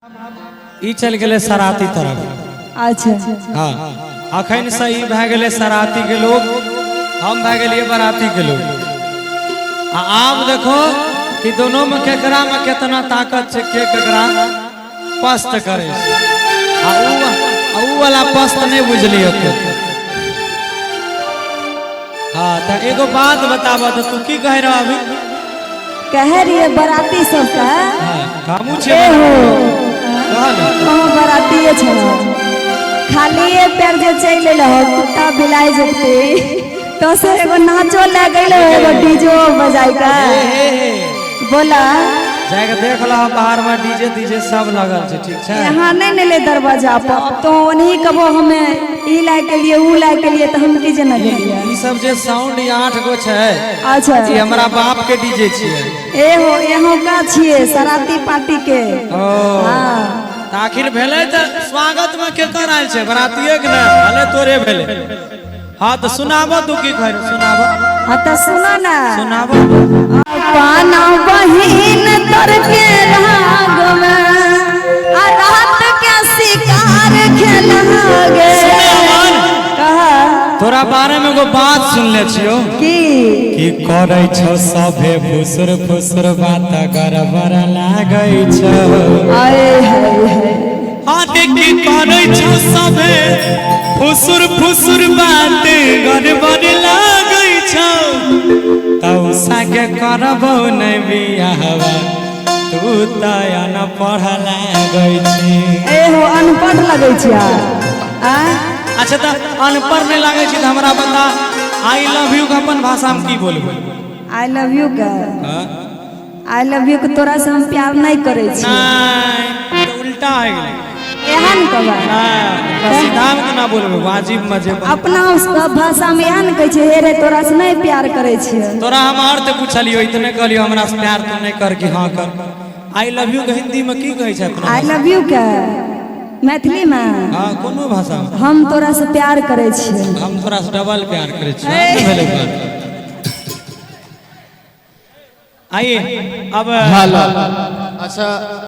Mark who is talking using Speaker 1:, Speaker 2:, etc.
Speaker 1: ई चल गए सराती तरफ।
Speaker 2: अच्छा
Speaker 1: हाँ अखन से ई भए गए सराती के लोग, हम भए गए बराती के लोग। आप देखो कि दोनों में केकरा में कितना ताकत है, के केकरा पस्त करे। ऊ वाला पस्त नहीं बुझली होते। हाँ तो एगो बात बताब तो तू की कह रहा अभी?
Speaker 2: कह रही है बराती सब का
Speaker 1: कामू
Speaker 2: ए
Speaker 1: छे
Speaker 2: हो
Speaker 1: कहा ना
Speaker 2: कहाँ बराती छे खाली ये पैर जे चल हो कुत्ता बिलाई जते तो से एगो नाचो ले गइल एगो डीजे बजाई का बोला
Speaker 1: जाके देख ला बाहर में डीजे डीजे सब लगल छे। ठीक है
Speaker 2: यहाँ नहीं नेले दरवाजा पर तो उन्हीं कबो हमें ई लाए के लिए ऊ लाए के लिए तो हम डीजे न गेलिए।
Speaker 1: ई सब जे साउंड 8 गो छे
Speaker 2: अच्छा
Speaker 1: ई हमरा बाप के डीजे छिए।
Speaker 2: ए हो यहाँ का छिए सराती पार्टी के।
Speaker 1: ओ
Speaker 2: हाँ
Speaker 1: आखिर भेले त स्वागत में के कर आइल छे बरातिए के ना भले तोरे भेले। हां तो सुनाबो तू की कह सुनाबो।
Speaker 2: हाँ तो सुना ना
Speaker 1: सुनाबो
Speaker 2: पाना बहिन तर के राग में आ रात के शिकार खेल गे कहा
Speaker 1: तोरा बारे में एगो बात सुन ले छियो
Speaker 2: की
Speaker 1: करे छो सभे फुसुर फुसुर बात गड़बड़ लागै छो।
Speaker 2: आए हाय
Speaker 1: हां देखी करे छो सभे फुसुर फुसुर बात गड़बड़ लागै छो। तौ सागे करबो नै बियाहवा तू त अनपढ़ लागै छी।
Speaker 2: ए हो अनपढ़ लगै छी आ
Speaker 1: अच्छा तो अनपढ़ नहीं लागे छी तो हमरा बता आई लव यू का अपन भाषा में की बोलबो?
Speaker 2: आई लव यू का
Speaker 1: हां
Speaker 2: आई लव यू के तोरा से हम प्यार नहीं करे छी।
Speaker 1: नहीं तो उल्टा है गेलै।
Speaker 2: एहन कबा
Speaker 1: ना सीधा में तो ना बोलबो वाजिब मजे
Speaker 2: अपना उसका भाषा में एहन कहै छै हे रे तोरा से नहीं प्यार करे छी।
Speaker 1: तोरा हम और ते पूछलियो इतने कहलियो हमरा से प्यार तो नहीं कर कि हां कर। आई लव यू के हिंदी में की कहै छै अपना?
Speaker 2: आई लव यू का मैथिली में
Speaker 1: हां कोनो भाषा में
Speaker 2: हम तोरा से प्यार करे छी।
Speaker 1: हम तोरा से डबल प्यार करे छी। भेले बात आइए अब
Speaker 3: हेलो अच्छा